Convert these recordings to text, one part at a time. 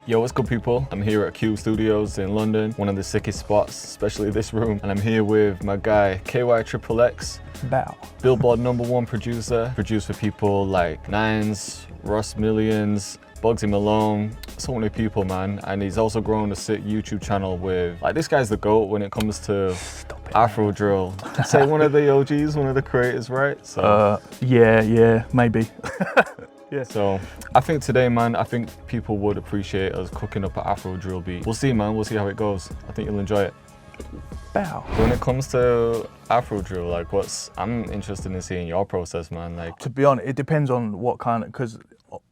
Yo, what's good people? I'm here at Qube Studios in London, one of the sickest spots, especially this room. And I'm here with my guy, KY Bow. Billboard #1 producer. Produced for people like Nines, Ross Millions, Bugsy Malone, so many people, man. And he's also grown a sick YouTube channel with, like, this guy's the GOAT when it comes to afro-drill. Say one of the OGs, one of the creators, right? So Yeah, maybe. yeah. So I think today, man, I think people would appreciate us cooking up an afro-drill beat. We'll see, man, we'll see how it goes. I think you'll enjoy it. Bow. When it comes to afro-drill, like, I'm interested in seeing your process, man. Like, To be honest, it depends on what kind of, because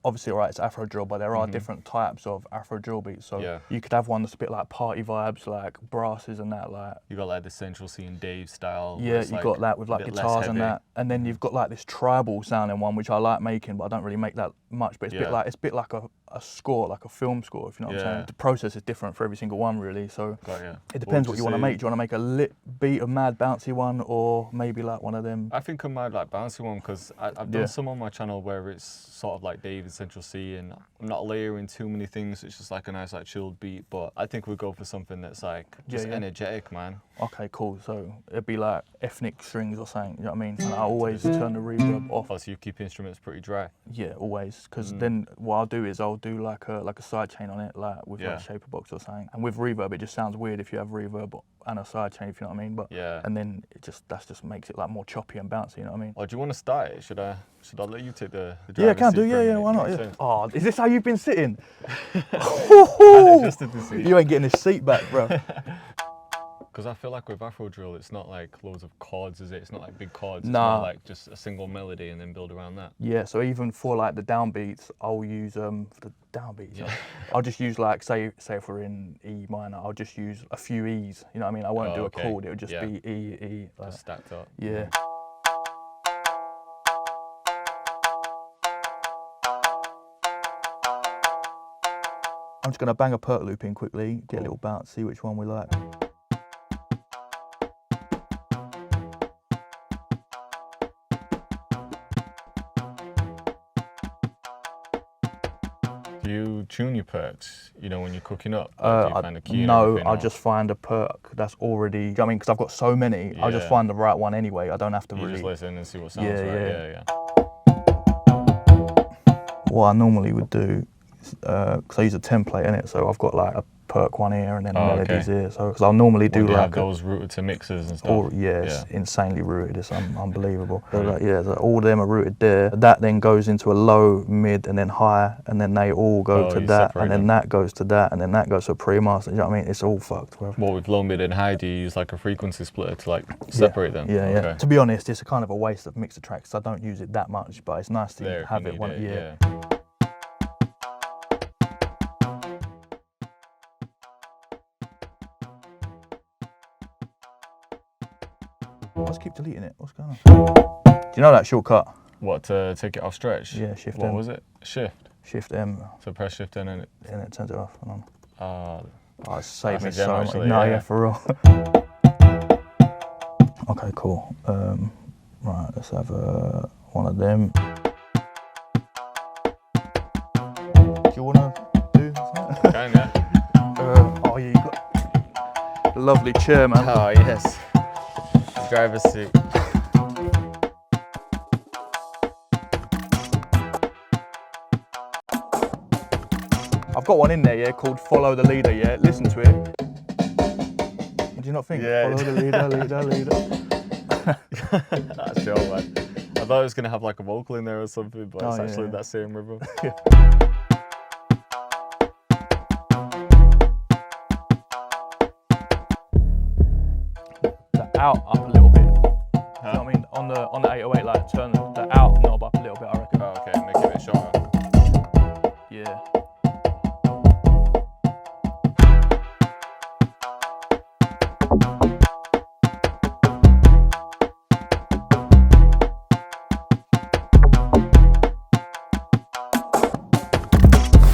obviously, right, it's afro-drill, but there are different types of afro-drill beats. So you could have one that's a bit like party vibes, like brasses and that, like. You got like the Central C and Dave style. Yeah, you got that with like guitars and that. And then you've got like this tribal sounding one, which I like making, but I don't really make that much. But it's a bit like a score, like a film score, if you know what I'm saying. The process is different for every single one, really. So it depends what you want to make. Do you want to make a lit beat, a mad bouncy one, or maybe like one of them? I think a mad like bouncy one, because I've done some on my channel where it's sort of like Dave and Central C, and I'm not layering too many things. It's just like a nice like chilled beat. But I think we'd go for something that's like just energetic, man. Okay, cool. So it'd be like ethnic strings or something. You know what I mean? And I always turn the reverb off. Oh, so you keep instruments pretty dry? Yeah, always. Because then what I'll do is I'll do like a side chain on it, like with like a shaper box or something. And with reverb, it just sounds weird if you have reverb and a side chain, if you know what I mean. But and then that just makes it like more choppy and bouncy. You know what I mean? Oh, do you want to start it? Should I let you take the driver's Yeah, I can seat do. for a Yeah, minute? why not? Yeah. Oh, is this how you've been sitting? Adjusted the seat. You ain't getting this seat back, bro. Because I feel like with afro-drill, it's not like loads of chords, is it? It's not like big chords. It's Nah. more like just a single melody and then build around that. Yeah, so even for like the downbeats, I'll use for the downbeats. I'll just use like say if we're in E minor, I'll just use a few E's. You know what I mean? I won't do a chord. It'll just be E. Like, just stacked up. Yeah. I'm just gonna bang a perk loop in quickly, get a little bounce, see which one we like. Do you tune your perks, you know, when you're cooking up? Like, do you find a key no, I'll just find a perk that's already, you know what I mean, because I've got so many, I'll just find the right one anyway. I don't have to really. Just listen and see what sounds right. Yeah. What I normally would do, because I use a template in it, so I've got like a perk one here and then melodies here. So because I'll normally do like those rooted to mixes and stuff. Or it's insanely rooted. It's unbelievable. So like, so all of them are rooted there. That then goes into a low, mid, and then high, and then they all go to that, and then that goes to that, and then that goes to a pre-master. You know what I mean? It's all fucked, bro. What with low, mid, and high, do you use like a frequency splitter to like separate them? Yeah. Okay. To be honest, it's a kind of a waste of mixer tracks. I don't use it that much, but it's nice to have it. Let's keep deleting it. What's going on? Do you know that shortcut? What, to take it off stretch? Yeah, Shift M. M. What was it? Shift? Shift M. So press Shift M and it... And it turns it off and on. Oh, it saved me so much. Actually, no, for real. Okay, cool. Right, let's have one of them. Do you want to do something? Can, yeah. Oh, yeah, you got a lovely chair, man. Oh, yes. Driver's seat. I've got one in there, called Follow the Leader, Listen to it. Do you not think? Yeah. Follow the leader. That's chill, man. I thought it was going to have like a vocal in there or something, but it's actually that same rhythm. Out up a little bit. You know what I mean? On the 808, like turn the out knob up a little bit, I reckon. Oh, okay, make it a bit shorter. Yeah.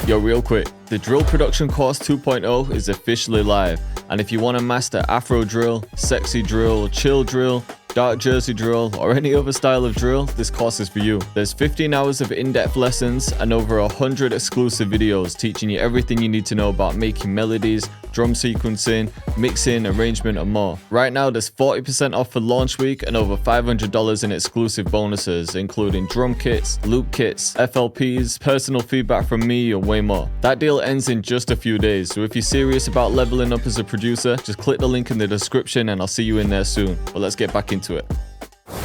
Yo, real quick, the Drill Production Course 2.0 is officially live. And if you want to master Afro drill, sexy drill, chill drill, dark jersey drill, or any other style of drill, this course is for you. There's 15 hours of in-depth lessons and over 100 exclusive videos teaching you everything you need to know about making melodies, drum sequencing, mixing, arrangement, and more. Right now, there's 40% off for launch week and over $500 in exclusive bonuses, including drum kits, loop kits, FLPs, personal feedback from me, and way more. That deal ends in just a few days, so if you're serious about leveling up as a producer, just click the link in the description and I'll see you in there soon. But let's get back into it.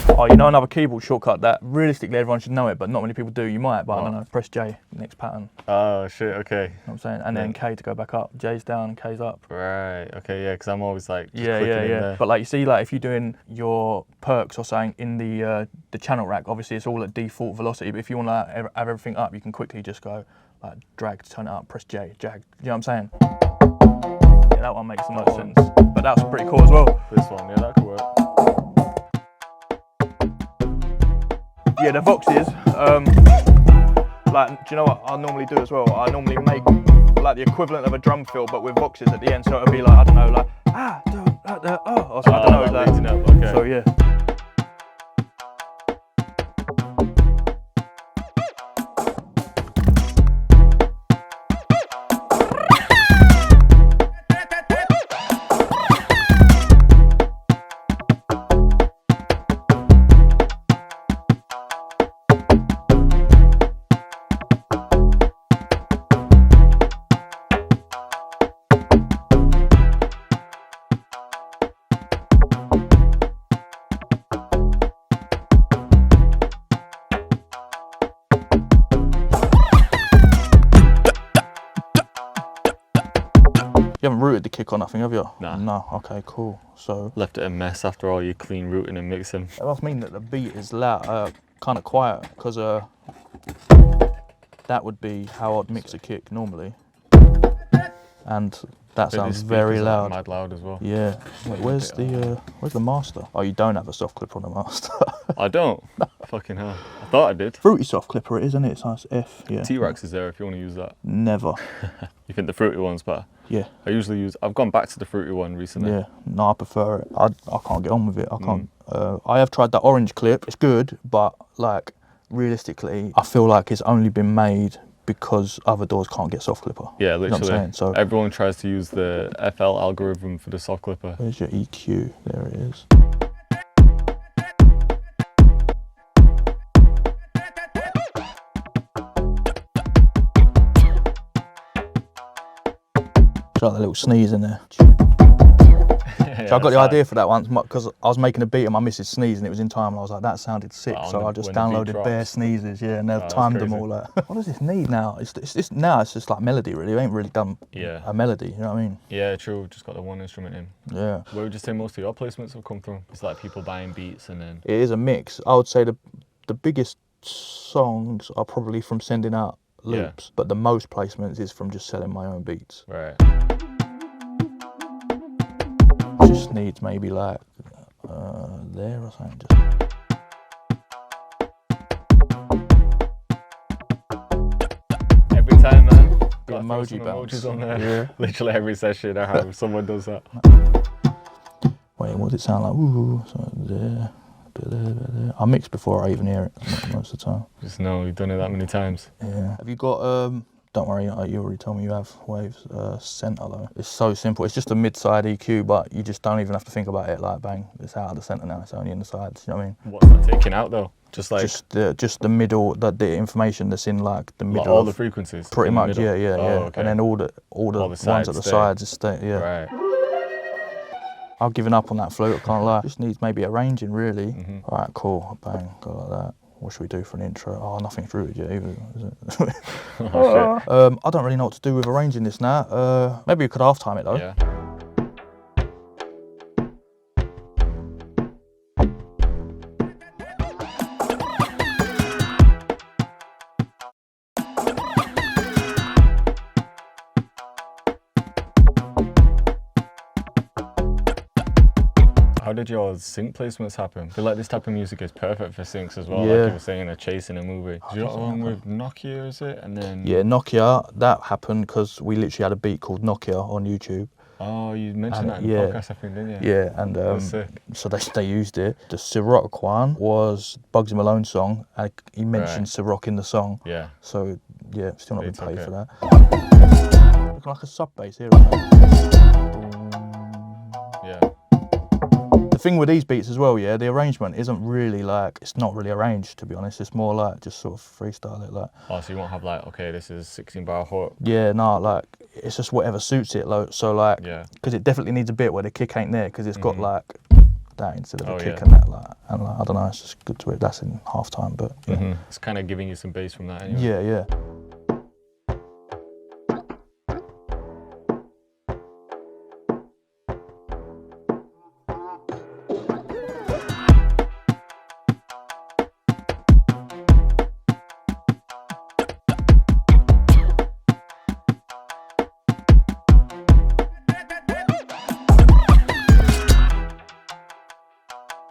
Oh, you know another keyboard shortcut that realistically everyone should know it, but not many people do. You might, but I don't know. Press J, next pattern. Oh shit, okay. You know what I'm saying? And then K to go back up. J's down and K's up. Right, okay, yeah, because I'm always like, yeah. But like you see, like if you're doing your perks or something in the channel rack, obviously it's all at default velocity, but if you want to have everything up, you can quickly just go like drag to turn it up, press J, drag. You know what I'm saying? Yeah, that one makes the most sense. But that's pretty cool as well. This one, yeah, that could work. Yeah, the Voxes, like, do you know what I normally do as well? I normally make like the equivalent of a drum fill, but with Voxes at the end, so it'll be like, I don't know, like, or so, I don't know, like, okay. So yeah. You haven't rooted the kick or nothing, have you? Nah. No, okay, cool. So left it a mess after all your clean rooting and mixing. That must mean that the beat is loud, kind of quiet, because that would be how I'd mix a kick normally. And that sounds very loud. Mad loud as well. Yeah. Wait, where's the master? Oh, you don't have a soft clipper on the master. I don't. Fucking hell. I thought I did. Fruity soft clipper it is, isn't it? It's nice F, yeah. T-Rex is there if you want to use that. Never. You think the fruity one's better? Yeah. I've gone back to the fruity one recently. Yeah, no, I prefer it. I can't get on with it. I can't. I have tried that orange clip. It's good, but like realistically, I feel like it's only been made because other doors can't get soft clipper. Yeah, literally. You know what I'm saying? So everyone tries to use the FL algorithm for the soft clipper. Where's your EQ? There it is. Got that little sneeze in there. So I got the idea for that once because I was making a beat and my missus sneezed and it was in time and I was like, that sounded sick. So I just downloaded bare sneezes, yeah, and they've timed them all. Like, what does this need now? It's just like melody really. We ain't really done a melody, you know what I mean? Yeah, true. Just got the one instrument in. Yeah. Where would you say most of your placements have come from? It's like people buying beats and then... It is a mix. I would say the biggest songs are probably from sending out loops, but the most placements is from just selling my own beats. Right. Just needs maybe like there or something. Just. Every time, man. The emoji bounce. Emojis on there. Yeah. Literally every session I have, someone does that. Wait, what does it sound like? Ooh, so there. I mix before I even hear it most of the time. Just know you've done it that many times. Yeah. Have you got don't worry, you already told me you have waves. Center though. It's so simple. It's just a mid-side EQ, but you just don't even have to think about it. Like bang, it's out of the center now. It's only in the sides. You know what I mean? What's that taking out though? Just like just the middle, the information that's in like the middle. Like all the frequencies. Pretty much, yeah. Okay. And then all the ones at the sides is yeah. Right. I've given up on that flute. I can't lie. Just needs maybe arranging really. All right, cool. Bang, go like that. What should we do for an intro? Oh, nothing's rooted yet either, is it? Oh, shit. I don't really know what to do with arranging this now. Maybe we could half-time it though. Yeah. How did your sync placements happen? I feel like this type of music is perfect for syncs as well, like you were saying, a chase in a movie. Did you got one with Nokia, is it? And then... Yeah, Nokia, that happened because we literally had a beat called Nokia on YouTube. Oh, you mentioned that in the podcast, I think, didn't you? Yeah, and so they used it. The Ciroc one was Bugsy Malone's song. He mentioned Ciroc in the song. Yeah. So yeah, still not been paid for that. Looking like a sub bass here. Yeah. The thing with these beats as well, yeah, the arrangement isn't really like, it's not really arranged, to be honest. It's more like just sort of freestyle it, like. Oh, so you won't have like, okay, this is 16-bar hook. Yeah, no, like it's just whatever suits it. Like, so like, because it definitely needs a bit where the kick ain't there, because it's got like that instead of a kick and that, like, and like, I don't know, it's just good to it. That's in half time, but yeah. It's kind of giving you some bass from that anyway. Yeah, yeah.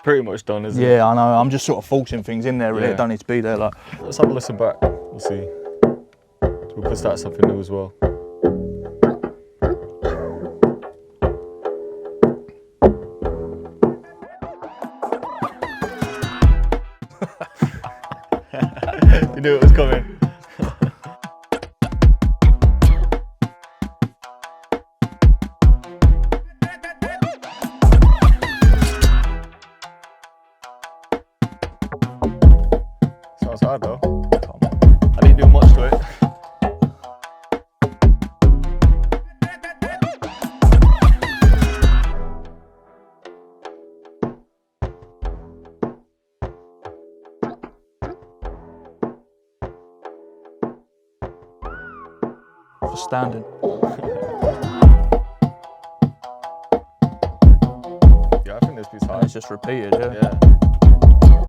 Pretty much done, isn't it? Yeah, I know. I'm just sort of forcing things in there, really. It don't need to be there. Like, let's have a listen back. We'll see. We could start something new as well. You knew it was coming. Sounds hard though. I didn't do much to it. for standing. Yeah, I think this piece hard. And it's just repeated, yeah. Yeah.